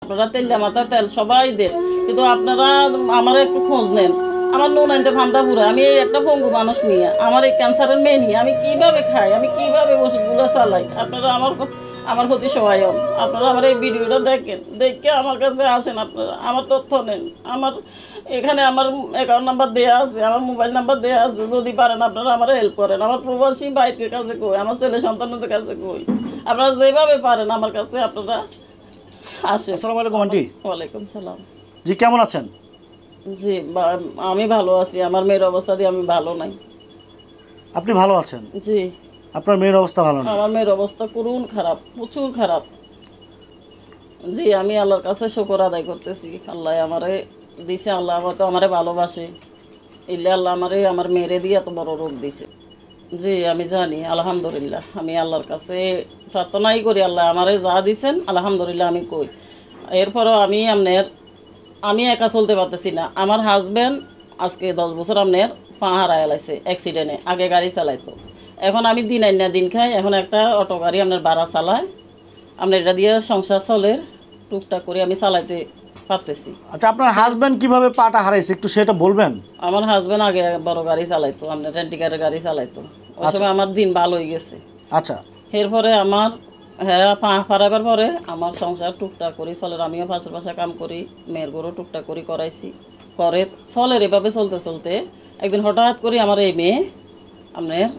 আপনারা তেলিয়া মাথা তেল সবাই দেন, কিন্তু আপনারা আমার একটু খোঁজ নেন। আমার নুন আনতে ফান্দা পুরো, আমি এই একটা পঙ্গু মানুষ নিয়ে, আমার এই ক্যান্সারের মেয়ে নিয়ে আমি কিভাবে খাই, আমি কিভাবে ওষুধগুলো চালাই। আপনারা আমার প্রতি সহায় হন। আপনারা আমার এই ভিডিওটা দেখেন, দেখে আমার কাছে আসেন, আপনারা আমার তথ্য নেন। আমার এখানে আমার অ্যাকাউন্ট নাম্বার দেওয়া আছে, আমার মোবাইল নাম্বার দেওয়া আছে, যদি পারেন আপনারা আমার হেল্প করেন। আমার প্রবাসী ভাইয়ের কাছে কই, আমার ছেলে সন্তানদের কাছে কই, আপনারা যেভাবে পারেন আমার কাছে আপনারা আসেন। আসসালামু আলাইকুম আন্টি। ওয়ালাইকুম সালাম। জি, কেমন আছেন? জি আমি ভালো আছি, আমার মেয়ের অবস্থা দিয়ে আমি ভালো নাই। আপনি ভালো আছেন? জি। আপনার মেয়ের অবস্থা ভালো না? আমার মেয়ের অবস্থা করুণ খারাপ, প্রচুর খারাপ। জি, আমি আল্লাহর কাছে শুকর আদায় করতেছি, আল্লাহ আমারে দিছে, আল্লাহ আমারে ভালোবাসে, ইল্লা আল্লাহ আমার মেয়েরে দিয়ে এত বড় রোগ দিছে। জি আমি জানি, আলহামদুলিল্লাহ আমি আল্লাহর কাছে প্রার্থনাই করি, আল্লাহ আমারে যা দিছেন আলহামদুলিল্লাহ আমি কই। এরপরও আমি একা চলতে পারতেছি না। আমার হাজব্যান্ড আজকে 10 বছর আপনার পা হারায় লাইছে অ্যাক্সিডেন্টে, আগে গাড়ি চালাইতো। এখন আমি দিন আইন না দিন খাই, এখন একটা অটো গাড়ি আপনার ভাড়া চালায়, আপনার এটা দিয়ে সংসার চলের টুকটাক করে আমি চালাইতে পারতেছি। আচ্ছা, আপনার হাজবেন্ড কিভাবে পাটা হারাইছে একটু সেটা বলবেন? আমার হাজব্যান্ড আগে বড় গাড়ি চালাইতো, আপনার রেন্টিকারের গাড়ি চালাইতো, ওই সময় আমার দিন ভালো হয়ে গেছে। আচ্ছা। এরপরে আমার পা হারাবার পরে আমার সংসার টুকটাক করি চলের, আমিও পাশের পাশে কাম করি, মেয়ের গরু টুকটাক করি করাইছি, করে চলের। এভাবে চলতে চলতে একদিন হঠাৎ করে আমার এই মেয়ে আপনার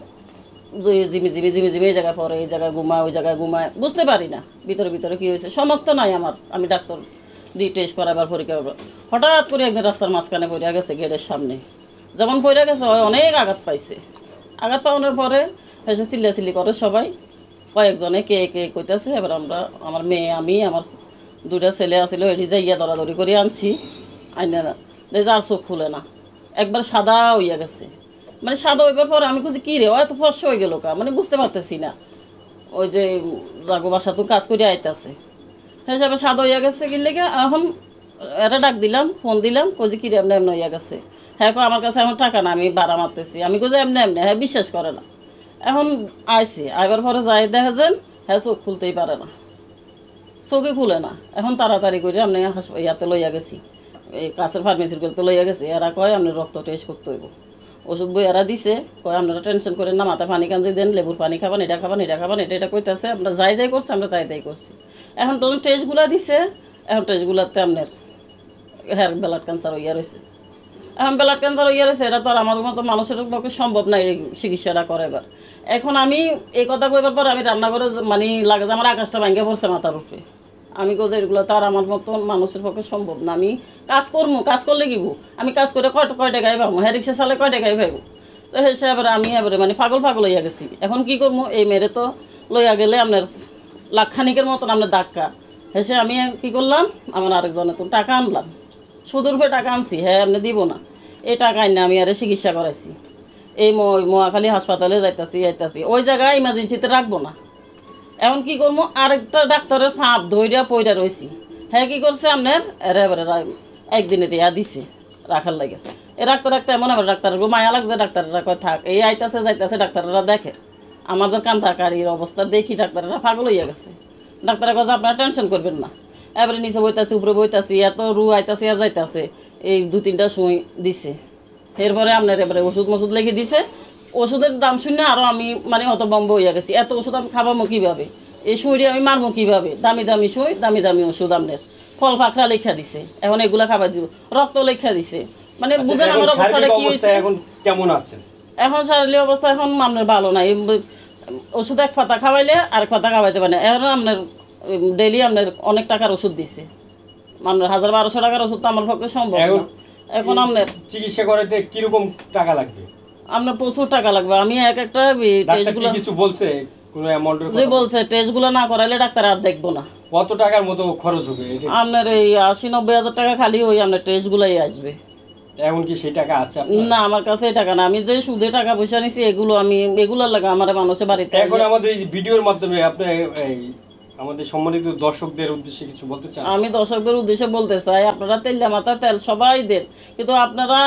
জিমি জিমি জিমি জিমি এই জায়গায় পরে, এই জায়গায় ঘুমায়, ওই জায়গায় ঘুমায়, বুঝতে পারি না ভিতরে ভিতরে কী হয়েছে, সমর্থ নাই আমার। আমি ডাক্তার দিয়ে টেস্ট করাবার পরীক্ষা করবো, হঠাৎ করে একদিন রাস্তার মাঝখানে পড়ে গেছে, গেটের সামনে যেমন পড়ে গেছে, অনেক আঘাত পাইছে। আঘাত পাওয়ানোর পরে এসে চিল্লাচিল্লি করে সবাই, কয়েকজনে কে কে কইতেছে। এবার আমার মেয়ে, আমি, আমার 2টা ছেলে আসিল, এটি যাইয়া দৌড়াদৌড়ি করে আনছি, আইনা আর চোখ খুলে না, একবার সাদা হইয়া গেছে। মানে সাদা হইবার পরে আমি খুঁজি কী রে, এত ফর্স হয়ে গেল কা, মানে বুঝতে পারতেছি না। ওই যে জাগো বাসা তো কাজ করে আইতাছে, হিসাবে সাদা হইয়া গেছে কি লেগে। এখন এটা ডাক দিলাম, ফোন দিলাম, কজি কী রে এমনি এমনি হইয়া গেছে। হ্যাঁ আমার কাছে এখন টাকা না, আমি ভাড়া মারতেছি। আমি কজি এমনি এমনি, হ্যাঁ বিশ্বাস করে না। এখন আইসি, আইবার পরে যাই দেখা যান, হ্যাঁ চোখ খুলতেই পারে না, চোখে খুলে না। এখন তাড়াতাড়ি করে আপনি ইয়াতে লইয়া গেছি, এই কাছের ফার্মেসির করতে লইয়া গেছি। এরা কয় আপনি রক্ত টেস্ট করতে হইব, ওষুধ বই এরা দিছে, কয় আপনারা টেনশন করেন না, মাথা পানি কাঞ্জি দেন, লেবুর পানি খাবেন, এটা খাবেন, এটা খাবেন, এটা কইতেছে। আমরা যাই করছি, আমরা তাই করছি। এখন তখন টেস্টগুলো দিছে, এখন টেস্টগুলোতে আপনার হেয়ার ব্লাড ক্যান্সার হইয়া রয়েছে। এখন ব্লাড ক্যান্সার হইয়া রয়েছে, এটা তো আর আমার মতো মানুষের পক্ষে সম্ভব নাই চিকিৎসাটা করাইবার। এখন আমি এই কথা কইবার পর আমি রান্না করে মানে লাগে যে আমার আকাশটা ভাঙ্গে পড়ছে মাথার উপরে। আমি কোথাও এগুলো তো আর আমার মতো মানুষের পক্ষে সম্ভব না। আমি কাজ করবো, কাজ করলে কিব, আমি কাজ করে কয় টাকায় পাবো, হ্যাঁ রিক্সা চালে কয় টাকায় পাবো। তো সেই এবারে আমি এবারে মানে পাগল হইয়া গেছি। এখন কি করবো, এই মেরে তো লইয়া গেলে আপনার লাখখানিকের মতন আপনার ধাক্কা হেসে আমি কি করলাম, আমার আরেকজনের তো টাকা আনলাম, সুদূর হয়ে টাকা আনছি, হ্যাঁ আপনি দিব না, এই টাকা আনি আমি আরে চিকিৎসা করাইছি। এই মহাখালী হাসপাতালে যাইতাছি, ওই জায়গায় ইমার্জেন্সিতে রাখবো না। এখন কি করবো, আরেকটা ডাক্তারের ফাঁপ ধইরা পইরা রয়েছি। হ্যাঁ কী করছে আপনার এবারে একদিনে রেয়া দিছে রাখার লাগে। এ রাখতে এমন আবার ডাক্তারের মায়া লাগছে, ডাক্তাররা কয় থাক, এই আইতাছে যাইতাছে, ডাক্তাররা দেখে আমাদের কান্তাকারীর অবস্থা দেখি ডাক্তাররা পাগল হইয়া গেছে। ডাক্তারের কাছে আপনারা টেনশন করবেন না। এবারে নিচে বইতাছি, উপরে বইতাছি, এত রু আইতাছে আর যাইতাছে, এই 2-3টার সময় দিছে। এরপরে আপনার এবারে ওষুধ লিখে দিছে। ওষুধের দাম শুনে আরও আমি মানে হতভম্ব হইয়া গেছি, এত ওষুধ আমি খাবামো কীভাবে, এই সুইরে আমি মারবো কীভাবে, দামি দামি সুই, দামি দামি ওষুধ আপনার ফল ফাঁকড়া লেখা দিছে, এখন এগুলা খাবার দিব, রক্ত লেখা দিছে। মানে বুঝেন আমার অবস্থাটা কি হয়েছে। এখন কেমন আছেন? এখন শারীরিক অবস্থা এখন আপনার ভালো নাই। ওষুধ এক পাতা খাওয়াইলে আর এক পাতা খাওয়াইতে পারে না। এখন আপনার ডেইলি আপনার অনেক টাকার ওষুধ দিছে, আপনার 1000-1200 টাকার ওষুধ তো আমার পক্ষে সম্ভব না। এখন আপনার চিকিৎসা করাতে কিরকম টাকা লাগবে? আপনার প্রচুর টাকা লাগবে। আমি একটা টেস্টগুলো কিছু বলছে, কোনো অ্যামাউন্টের যে বলছে টেস্টগুলো না করাইলে ডাক্তার আর দেখবো না। কত টাকার মতো খরচ হবে? আপনার এই 80-90 হাজার টাকা খালি ওই আপনার টেস্টগুলোই আসবে। এখন কি সেই টাকা আছে? না আমার কাছে এই টাকা না, আমি যে সুদে টাকা পয়সা নিছি এগুলো আমি এগুলোর লাগে আমার মানুষের বাড়িতে। এখন আমাদের এই ভিডিওর মাধ্যমে আপনি আমাদের সম্মানিত দর্শকদের উদ্দেশ্যে কিছু বলতে চান? আমি দর্শকদের উদ্দেশ্যে বলতে চাই, আপনারা তেলিয়া মাথা তেল সবাই দেন, কিন্তু আপনারা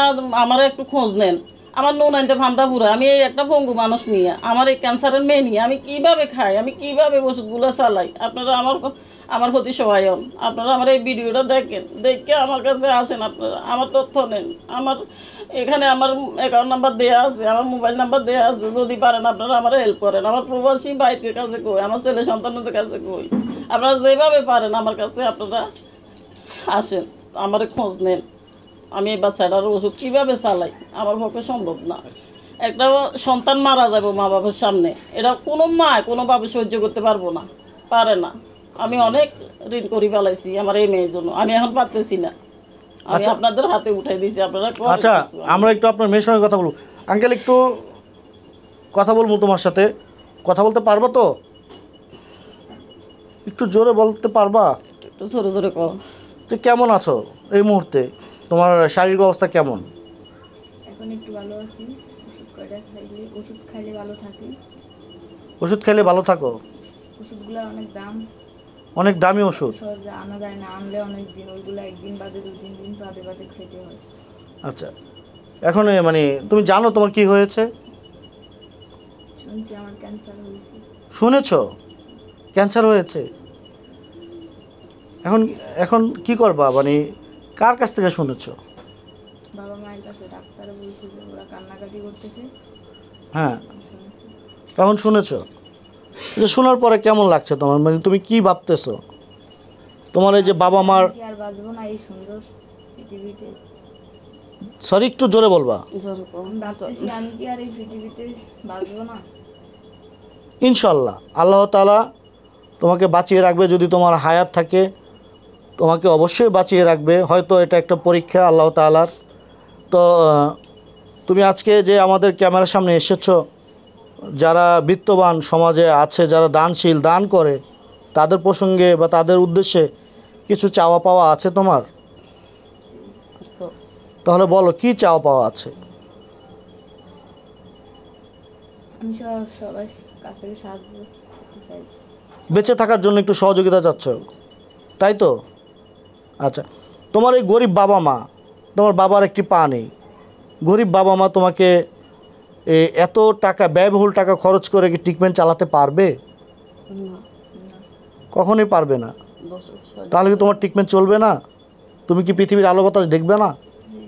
আমার একটু খোঁজ নেন। আমার নুন আনতে ফান্দা পুরো, আমি এই একটা পঙ্গু মানুষ নিয়ে, আমার এই ক্যান্সারের মেয়ে নিয়ে আমি কিভাবে খাই, আমি কিভাবে ওষুধগুলো চালাই। আপনারা আমার প্রতি সহায়ন। আপনারা আমার এই ভিডিওটা দেখেন, দেখে আমার কাছে আসেন, আপনারা আমার তথ্য নেন। আমার এখানে আমার অ্যাকাউন্ট নাম্বার দেওয়া আছে, আমার মোবাইল নাম্বার দেওয়া আছে, যদি পারেন আপনারা আমার হেল্প করেন। আমার প্রবাসী ভাইয়ের কাছে কই, আমার ছেলে সন্তানদের কাছে কই, আপনারা যেভাবে পারেন আমার কাছে আপনারা আসেন, আমার খোঁজ নেন। আমি এই বাচ্চাটার ওষুধ কীভাবে চালাই আমার পক্ষে সম্ভব না। একটা সন্তান মারা যাবো মা বাবার সামনে, এটা কোনো মা কোনোভাবে সহ্য করতে পারবো না, পারে না। আমি অনেক ঋণ করে ফেলাইছি আমার এই মেয়ের জন্য, আমি এখন পারতেছি না। আমি আপনাদের হাতে উঠাই দিয়েছি, আপনারা করেন আচ্ছা, কিছু। আমরা একটু আপনার মেয়ের সঙ্গে কথা বলবো। আঙ্কেল, একটু কথা বলবো তোমার সাথে, কথা বলতে পারবা তো? একটু জোরে বলতে পারবা? একটু জোরে জোরে কও। তো কেমন আছো এই মুহূর্তে? তোমার শারীরিক অবস্থা কেমন? এখন একটু ভালো আছি। ওষুধ খাইলে ভালো থাকি। ওষুধ খেলে ভালো থাকো? ওষুধগুলো অনেক দাম, অনেক দামি ওষুধ। সহজে আনা যায় না, আনলে অনেক দিন, ওইগুলো একদিন বাদে 2-3 দিন বাদে বাদে খেতে হয়। আচ্ছা, এখন মানে তুমি জানো তোমার কি হয়েছে? শুনছি আমার ক্যান্সার হয়েছে। শুনেছো ক্যান্সার হয়েছে? এখন এখন কি করবা, মানে কার কাছ থেকে শুনেছো? বাবা মায়ের কাছে। ডাক্তার বলছে যে ওরা কান্নাকাটি করতেছে, হ্যাঁ, শুনছি। তখন শুনেছো? যে শোনার পরে কেমন লাগছে তোমার, মানে তুমি কি ভাবতেছো? তোমার এই যে বাবা মার, আমি কি আর বাঁচবো না এই সুন্দর পৃথিবীতে? সরি একটু জোরে বলবা। জোরে কও। আমি ভাবতেছি আমি কি আর এই পৃথিবীতে বাঁচবো না? ইনশাল্লাহ আল্লাহ তাআলা তোমাকে বাঁচিয়ে রাখবে। যদি তোমার হায়াত থাকে তোমাকে অবশ্যই বাঁচিয়ে রাখবে। হয়তো এটা একটা পরীক্ষা আল্লাহ তাআলার। তো তুমি আজকে যে আমাদের ক্যামেরার সামনে এসেছো, যারা বিত্তবান সমাজে আছে, যারা দানশীল, দান করে, তাদের প্রসঙ্গে বা তাদের উদ্দেশ্যে কিছু চাওয়া পাওয়া আছে তোমার? তাহলে বলো কি চাওয়া পাওয়া আছে? আমি সবাই কাছ থেকে সাহায্য করতে চাই। বেঁচে থাকার জন্য একটু সহযোগিতা চাচ্ছ, তাই তো? আচ্ছা, তোমার এই গরিব বাবা মা, তোমার বাবার একটি পা নেই, গরিব বাবা মা তোমাকে এত টাকা, ব্যয়বহুল টাকা খরচ করে কি ট্রিটমেন্ট চালাতে পারবে? না, কখনোই পারবে না। বসো, সহ্য তাহলে কি তোমার ট্রিটমেন্ট চলবে না? তুমি কি পৃথিবীর আলো বাতাস দেখবে না? যে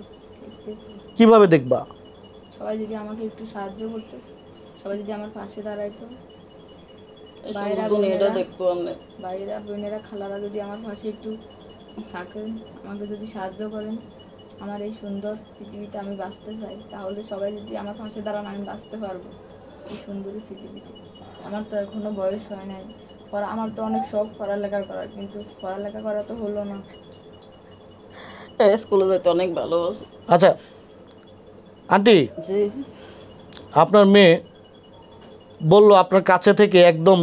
দেখতেছি কিভাবে দেখবা? সবাই যদি আমাকে একটু সাহায্য করতো, সবাই যদি আমার পাশে দাঁড়াইতো, এই বাইরা সমস্ত দুনিয়াটা বোনেরা- দেখতো আমি। ভাইয়েরা বোনেরা খালারা যদি আমার পাশে একটু থাকেন, আমাকে যদি সাহায্য করেন, আমার এই সুন্দর পৃথিবীতে আমি বাঁচতে চাই, তাহলে সবাই যদি আমার পাশে দাঁড়ান আমি বাঁচতে পারবো এই সুন্দরী পৃথিবীতে। আমার তো এখনো বয়স হয় নাই, আমার তো অনেক শখ পড়ালেখা করার, কিন্তু পড়ালেখা করা তো হলো না। স্কুলে যেতে অনেক ভালোবাসি। আচ্ছা আন্টি, জি, আপনার মেয়ে বলল আপনার কাছে থেকে একদম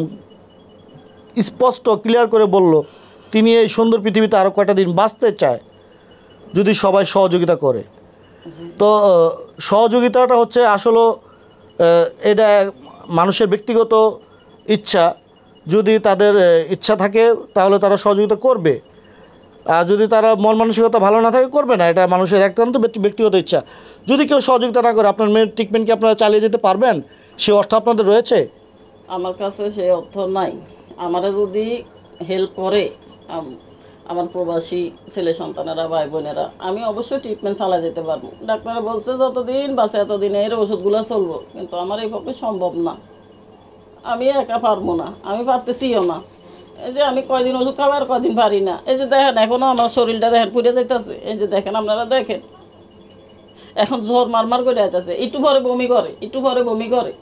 স্পষ্ট ক্লিয়ার করে বলল তিনি এই সুন্দর পৃথিবীতে আরও কয়টা দিন বাঁচতে চায় যদি সবাই সহযোগিতা করে। জি। তো সহযোগিতাটা হচ্ছে আসলে এটা মানুষের ব্যক্তিগত ইচ্ছা। যদি তাদের ইচ্ছা থাকে তাহলে তারা সহযোগিতা করবে, আর যদি তারা মন মানসিকতা ভালো না থাকে করবে না। এটা মানুষের একান্ত ব্যক্তিগত ইচ্ছা। যদি কেউ সহযোগিতা না করে আপনার মেয়ের ট্রিটমেন্ট কি আপনারা চালিয়ে যেতে পারবেন? সে অর্থ আপনাদের রয়েছে? আমার কাছে সেই অর্থ নাই। আমারা যদি হেল্প করে আমার প্রবাসী ছেলে সন্তানেরা, ভাই বোনেরা, আমি অবশ্যই ট্রিটমেন্ট চালিয়ে যেতে পারবো। ডাক্তার বলছে যতদিন বাঁচে এতদিন এর ওষুধগুলো চলবো, কিন্তু আমার এই পক্ষে সম্ভব না। আমি একা পারবো না, আমি পারতেছিও না। এই যে আমি কয়দিন ওষুধ খাবো আর কয়দিন পারি না। এই যে দেখেন এখনও আমার শরীরটা দেখেন পুড়ে যাইতেছে। এই যে দেখেন, আপনারা দেখেন এখন জ্বর মারমার করে যাইতেছে, একটু পরে বমি করে, একটু পরে বমি করে।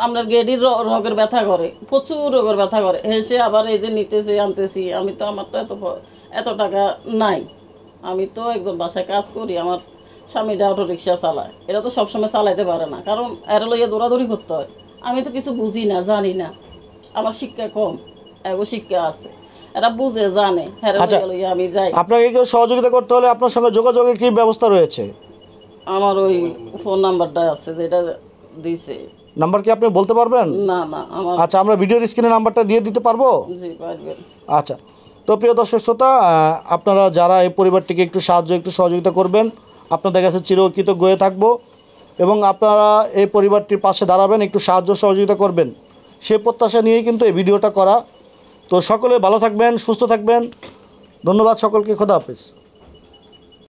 আপনার গেডির রোগের ব্যথা করে, প্রচুর রোগের ব্যথা করে। হেসে আবার এই যে নিতেছি আনতেছি। আমি তো, আমার তো এত টাকা নাই। আমি তো একজন বাসায় কাজ করি, আমার স্বামীটা অটো রিক্সা চালায়। এটা তো সবসময় চালাইতে পারে না, কারণ এরা লইয়া দৌড়াদৌড়ি করতে হয়। আমি তো কিছু বুঝি না, জানি না, আমার শিক্ষা কম, এগো শিক্ষা আছে। এরা বুঝে জানে, হ্যাঁ লইয়া আমি যাই। আপনাকে কেউ সহযোগিতা করতে হলে আপনার সঙ্গে যোগাযোগের কী ব্যবস্থা রয়েছে? আমার ওই ফোন নাম্বারটা আছে যেটা দিছে। নাম্বার কি আপনি বলতে পারবেন? না না, আমার। আচ্ছা, আমরা ভিডিওর স্ক্রিনে নাম্বারটা দিয়ে দিতে পারবো? জি, পারবেন। আচ্ছা, তো প্রিয় দর্শক শ্রোতা, আপনারা যারা এই পরিবারটিকে একটু সাহায্য, একটু সহযোগিতা করবেন, আপনাদের কাছে চিরকৃতজ্ঞ হয়ে থাকবো। এবং আপনারা এই পরিবারটির পাশে দাঁড়াবেন, একটু সাহায্য সহযোগিতা করবেন, সে প্রত্যাশা নিয়েই কিন্তু এই ভিডিওটা করা। তো সকলে ভালো থাকবেন, সুস্থ থাকবেন। ধন্যবাদ সকলকে, খোদা হাফেজ।